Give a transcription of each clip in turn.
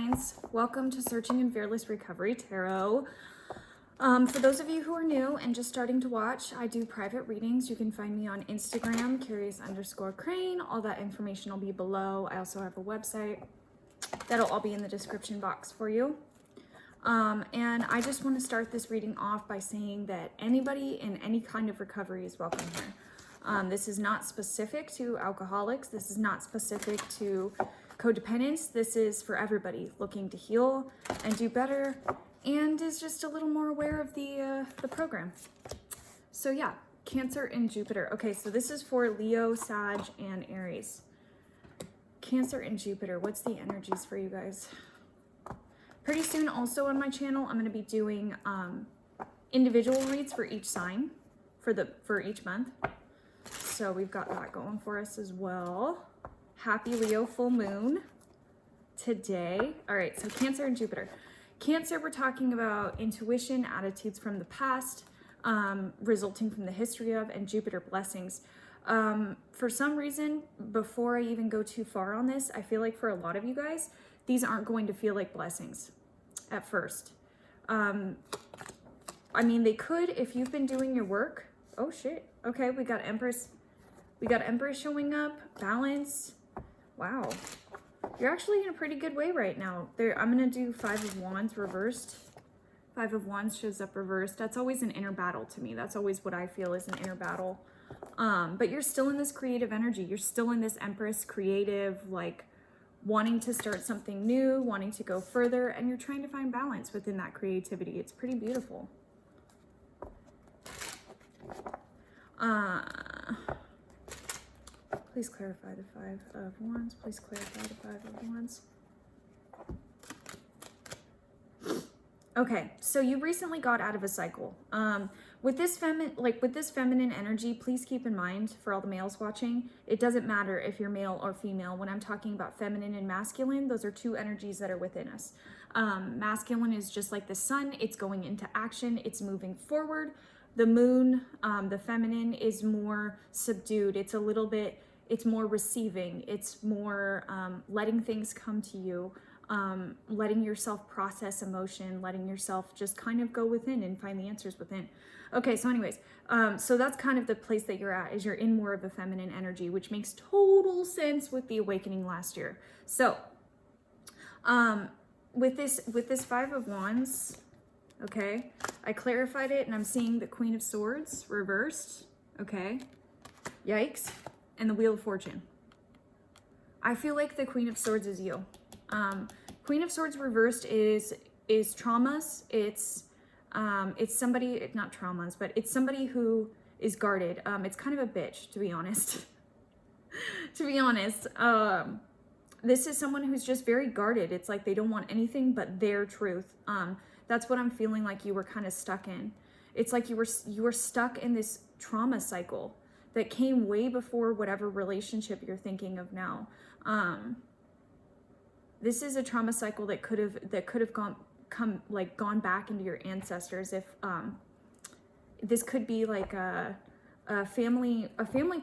signs. Welcome to Searching and Fearless Recovery Tarot. For those of you who are new and just starting to watch, I do private readings. You can find me on Instagram, Curiouscrane. All that information will be below. I also have a website. That'll all be in the description box for you. And I just want to start this reading off by saying that anybody in any kind of recovery is welcome here. This is not specific to alcoholics. This is not specific to codependence. This is for everybody looking to heal and do better and is just a little more aware of the program. So yeah, Cancer and Jupiter. Okay, so this is for Leo, Sag, and Aries. Cancer and Jupiter, what's the energies for you guys? Pretty soon also on my channel, I'm going to be doing individual reads for each sign for each month. So we've got that going for us as well. Happy Leo full moon today. All right, so Cancer and Jupiter. Cancer, we're talking about intuition, attitudes from the past, resulting from the history of, and Jupiter blessings. For some reason, before I even go too far on this, I feel like for a lot of you guys, these aren't going to feel like blessings at first. I mean, they could if you've been doing your work. Oh shit. Okay, we got Empress. We got Empress showing up. Balance. Wow. You're actually in a pretty good way right now. I'm going to do Five of Wands reversed. Five of Wands shows up reversed. That's always an inner battle to me. That's always what I feel is an inner battle. But you're still in this creative energy. You're still in this Empress creative, like wanting to start something new, wanting to go further, and you're trying to find balance within that creativity. It's pretty beautiful. Please clarify the Five of Wands. Please clarify the Five of Wands. Okay, so you recently got out of a cycle. With this feminine energy, please keep in mind for all the males watching, it doesn't matter if you're male or female. When I'm talking about feminine and masculine, those are two energies that are within us. Masculine is just like the sun. It's going into action. It's moving forward. The moon, the feminine, is more subdued. It's a little bit, it's more receiving. It's more letting things come to you, letting yourself process emotion, letting yourself just kind of go within and find the answers within. Okay, so anyways, so that's kind of the place that you're at, is you're in more of a feminine energy, which makes total sense with the awakening last year. So with this Five of Wands, okay, I clarified it and I'm seeing the Queen of Swords reversed. Okay, yikes. And the Wheel of Fortune. I feel like the Queen of Swords is you. Queen of Swords reversed is traumas. It's somebody, not traumas, but it's somebody who is guarded. It's kind of a bitch, to be honest. To be honest, this is someone who's just very guarded. It's like they don't want anything but their truth. That's what I'm feeling like you were kind of stuck in. It's like you were stuck in this trauma cycle that came way before whatever relationship you're thinking of now. This is a trauma cycle that could have gone back into your ancestors. If this could be like a family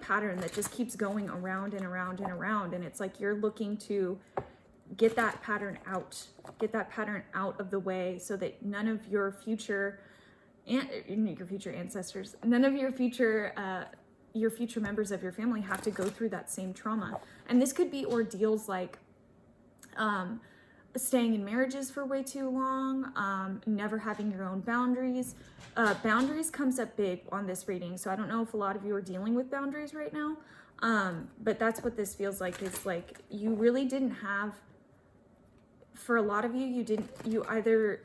pattern that just keeps going around and around and around, and it's like you're looking to get that pattern out of the way, so that none of your future ancestors, none of your future members of your family have to go through that same trauma. And this could be ordeals like staying in marriages for way too long, never having your own boundaries. Boundaries comes up big on this reading, so I don't know if a lot of you are dealing with boundaries right now, but that's what this feels like. Is like you really didn't have, for a lot of you, you either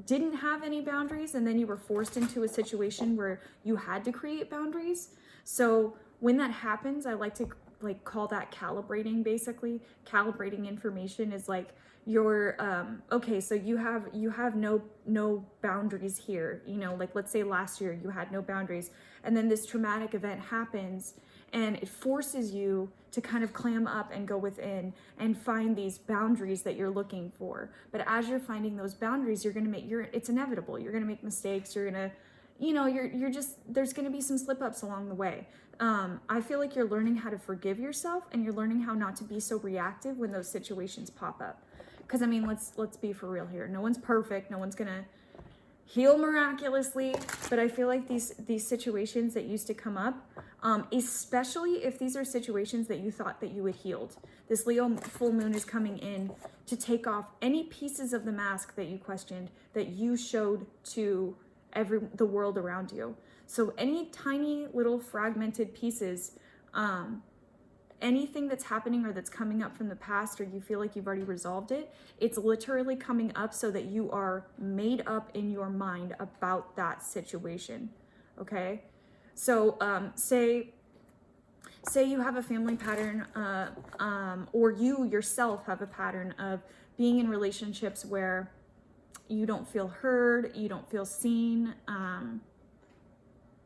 didn't have any boundaries, and then you were forced into a situation where you had to create boundaries. So when that happens, I like to call that calibrating. Basically, calibrating information is like you're okay, so you have no boundaries here, you know, like let's say last year you had no boundaries, and then this traumatic event happens and it forces you to kind of clam up and go within and find these boundaries that you're looking for. But as you're finding those boundaries, it's inevitable. You're gonna make mistakes. You're gonna, you know, you're just, there's going to be some slip ups along the way. I feel like you're learning how to forgive yourself, and you're learning how not to be so reactive when those situations pop up. Because I mean, let's be for real here. No one's perfect. No one's gonna heal miraculously. But I feel like these situations that used to come up, especially if these are situations that you thought that you had healed. This Leo full moon is coming in to take off any pieces of the mask that you questioned, that you showed to the world around you. So any tiny little fragmented pieces, anything that's happening or that's coming up from the past, or you feel like you've already resolved it, it's literally coming up so that you are made up in your mind about that situation. Okay? So say you have a family pattern, or you yourself have a pattern of being in relationships where you don't feel heard, you don't feel seen,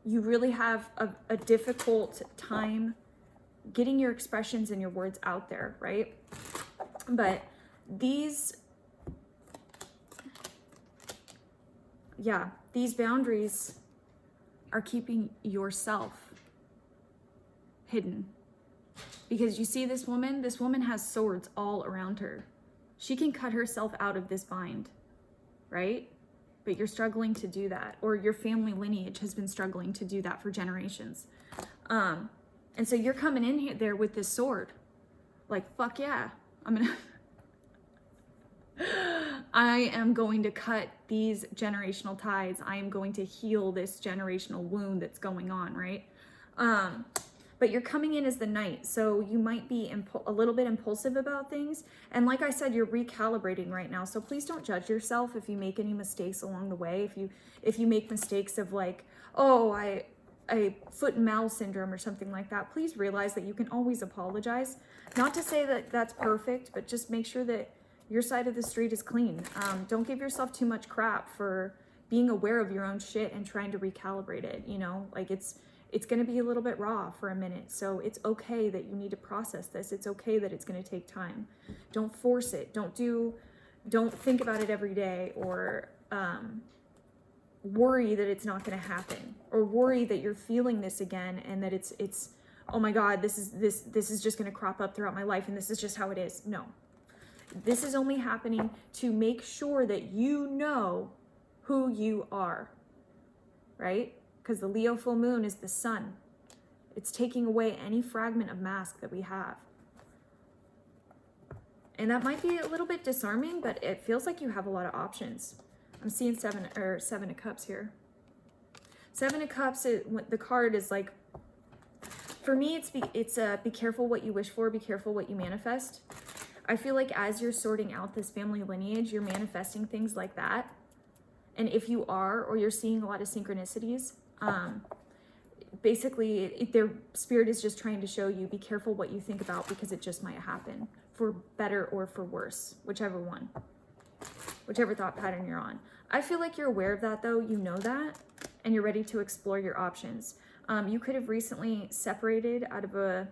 you really have a difficult time getting your expressions and your words out there, right? But these boundaries are keeping yourself hidden. Because you see this woman has swords all around her. She can cut herself out of this bind, right? But you're struggling to do that, or your family lineage has been struggling to do that for generations. And so you're coming in there with this sword, like, fuck yeah, I am going to cut these generational ties. I am going to heal this generational wound that's going on, right? But you're coming in as the knight, so you might be a little bit impulsive about things. And like I said, you're recalibrating right now. So please don't judge yourself if you make any mistakes along the way. If you make mistakes of like, oh, I foot and mouth syndrome or something like that, please realize that you can always apologize. Not to say that that's perfect, but just make sure that your side of the street is clean. Don't give yourself too much crap for being aware of your own shit and trying to recalibrate it. You know, like it's going to be a little bit raw for a minute. So it's okay that you need to process this. It's okay that it's going to take time. Don't force it. Don't think about it every day, or worry that it's not going to happen, or worry that you're feeling this again and that it's oh my God, this is just going to crop up throughout my life and this is just how it is. No. This is only happening to make sure that you know who you are, right? Because the Leo full moon is the sun. It's taking away any fragment of mask that we have. And that might be a little bit disarming, but it feels like you have a lot of options. I'm seeing seven of cups here. 7 of cups, the card is like, for me, it's be careful what you wish for, be careful what you manifest. I feel like as you're sorting out this family lineage, you're manifesting things like that. And if you are, or you're seeing a lot of synchronicities, basically their spirit is just trying to show you, be careful what you think about, because it just might happen, for better or for worse, whichever one, whichever thought pattern you're on. I feel like you're aware of that though, you know that, and you're ready to explore your options. You could have recently separated out of a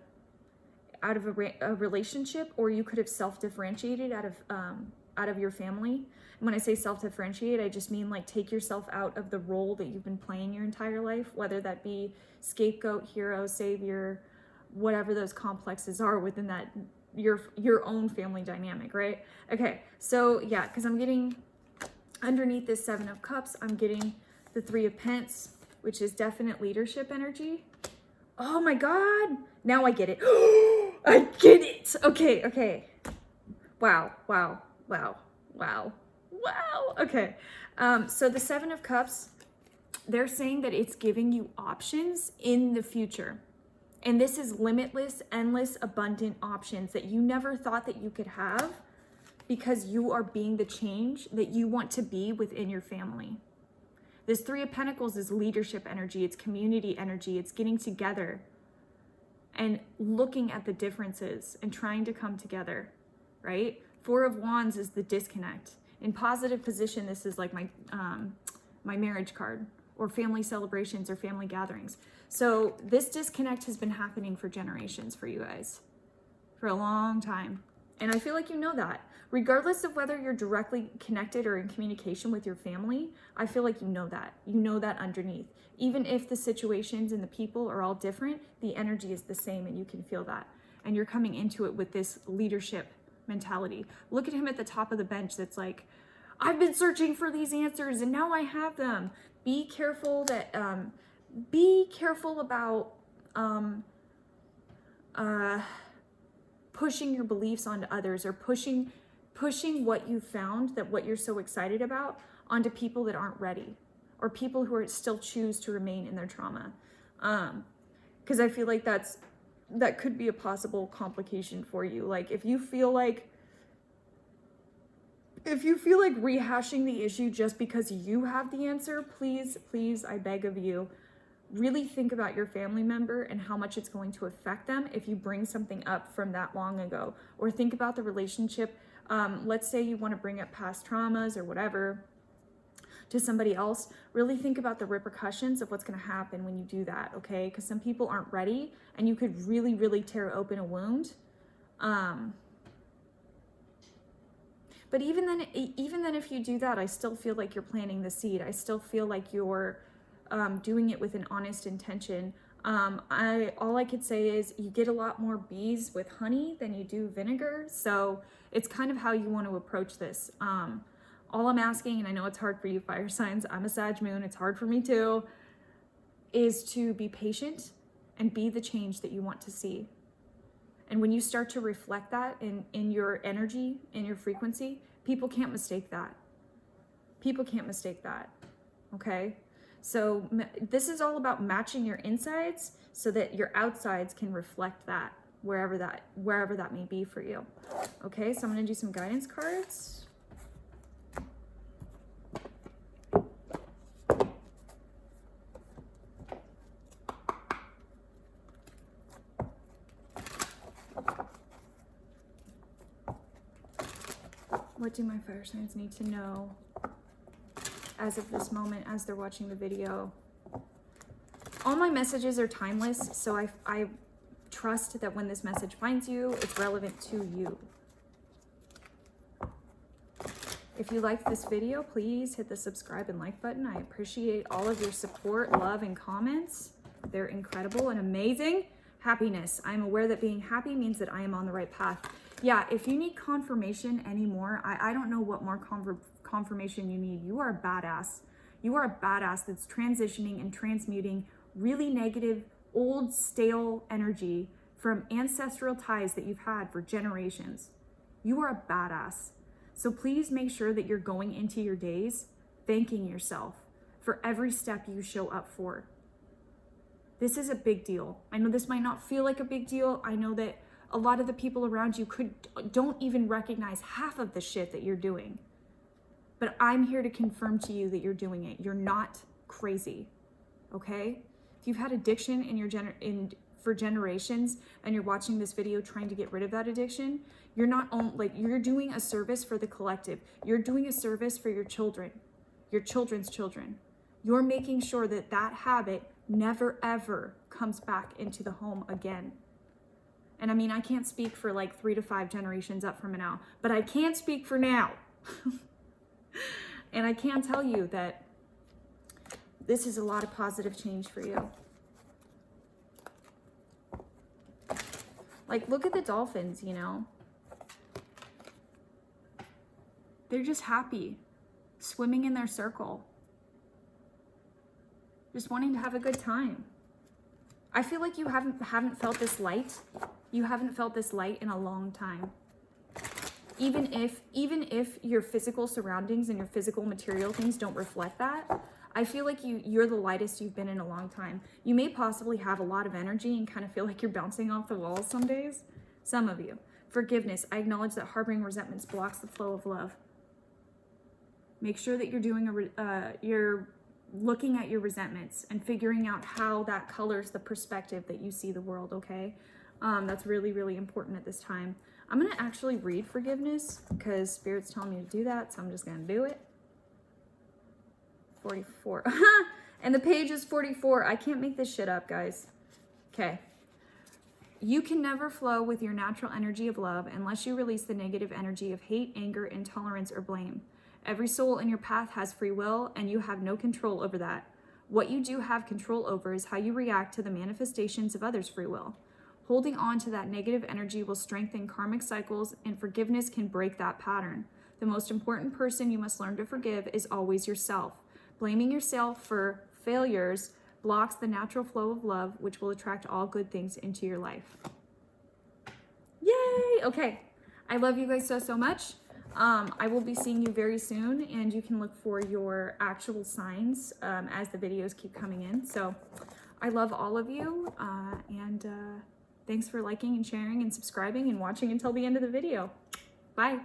relationship, or you could have self-differentiated out of your family. And when I say self-differentiate, I just mean like take yourself out of the role that you've been playing your entire life, whether that be scapegoat, hero, savior, whatever those complexes are within that your own family dynamic, right? Okay, so yeah, because I'm getting underneath this 7 of cups, I'm getting the 3 of pence, which is definite leadership energy. Oh my God, now I get it. I get it. Okay. Wow. Okay. So the 7 of cups, they're saying that it's giving you options in the future. And this is limitless, endless, abundant options that you never thought that you could have, because you are being the change that you want to be within your family. This 3 of Pentacles is leadership energy. It's community energy. It's getting together and looking at the differences and trying to come together, right? 4 of Wands is the disconnect. In positive position, this is like my marriage card, or family celebrations or family gatherings. So this disconnect has been happening for generations for you guys, for a long time. And I feel like you know that. Regardless of whether you're directly connected or in communication with your family, I feel like you know that. You know that underneath. Even if the situations and the people are all different, the energy is the same and you can feel that. And you're coming into it with this leadership mentality. Look at him at the top of the bench that's like, I've been searching for these answers and now I have them. Be careful that, be careful about pushing your beliefs onto others, or pushing what you found, that what you're so excited about, onto people that aren't ready, or people who are still choose to remain in their trauma. Because I feel like that could be a possible complication for you. Like if you feel like rehashing the issue just because you have the answer, please, I beg of you, really think about your family member and how much it's going to affect them if you bring something up from that long ago. Or think about the relationship. Let's say you want to bring up past traumas or whatever to somebody else. Really think about the repercussions of what's going to happen when you do that, okay? Because some people aren't ready and you could really, really tear open a wound. But even then if you do that, I still feel like you're planting the seed. I still feel like you're doing it with an honest intention. All I could say is you get a lot more bees with honey than you do vinegar. So it's kind of how you want to approach this. All I'm asking, and I know it's hard for you fire signs, I'm a Sag moon, it's hard for me too, is to be patient and be the change that you want to see. And when you start to reflect that in your energy, in your frequency, people can't mistake that. People can't mistake that, okay? So this is all about matching your insides so that your outsides can reflect that wherever that may be for you. Okay, so I'm gonna do some guidance cards. What do my fire signs need to know as of this moment, as they're watching the video? All my messages are timeless, so I trust that when this message finds you, it's relevant to you. If you liked this video, please hit the subscribe and like button. I appreciate all of your support, love, and comments. They're incredible and amazing. Happiness. I am aware that being happy means that I am on the right path. Yeah, if you need confirmation anymore, I don't know what more confirmation you need. You are a badass. You are a badass that's transitioning and transmuting really negative, old, stale energy from ancestral ties that you've had for generations. You are a badass. So please make sure that you're going into your days thanking yourself for every step you show up for. This is a big deal. I know this might not feel like a big deal. I know that a lot of the people around you don't even recognize half of the shit that you're doing. But I'm here to confirm to you that you're doing it. You're not crazy, okay? If you've had addiction for generations and you're watching this video trying to get rid of that addiction, you're doing a service for the collective. You're doing a service for your children, your children's children. You're making sure that that habit never ever comes back into the home again. And I mean, I can't speak for like 3 to 5 generations up from now, but I can speak for now. And I can tell you that this is a lot of positive change for you. Like, look at the dolphins, you know? They're just happy, swimming in their circle, just wanting to have a good time. I feel like you haven't felt this light. You haven't felt this light in a long time. Even if your physical surroundings and your physical material things don't reflect that, I feel like you're the lightest you've been in a long time. You may possibly have a lot of energy and kind of feel like you're bouncing off the walls some days. Some of you. Forgiveness. I acknowledge that harboring resentments blocks the flow of love. Make sure that you're looking at your resentments and figuring out how that colors the perspective that you see the world, okay? That's really, really important at this time. I'm going to actually read forgiveness because Spirit's telling me to do that, so I'm just going to do it. 44. And the page is 44. I can't make this shit up, guys. Okay. You can never flow with your natural energy of love unless you release the negative energy of hate, anger, intolerance, or blame. Every soul in your path has free will, and you have no control over that. What you do have control over is how you react to the manifestations of others' free will. Holding on to that negative energy will strengthen karmic cycles, and forgiveness can break that pattern. The most important person you must learn to forgive is always yourself. Blaming yourself for failures blocks the natural flow of love, which will attract all good things into your life. Yay! Okay, I love you guys so much. I will be seeing you very soon, and you can look for your actual signs as the videos keep coming in. So I love all of you, and thanks for liking and sharing and subscribing and watching until the end of the video. Bye.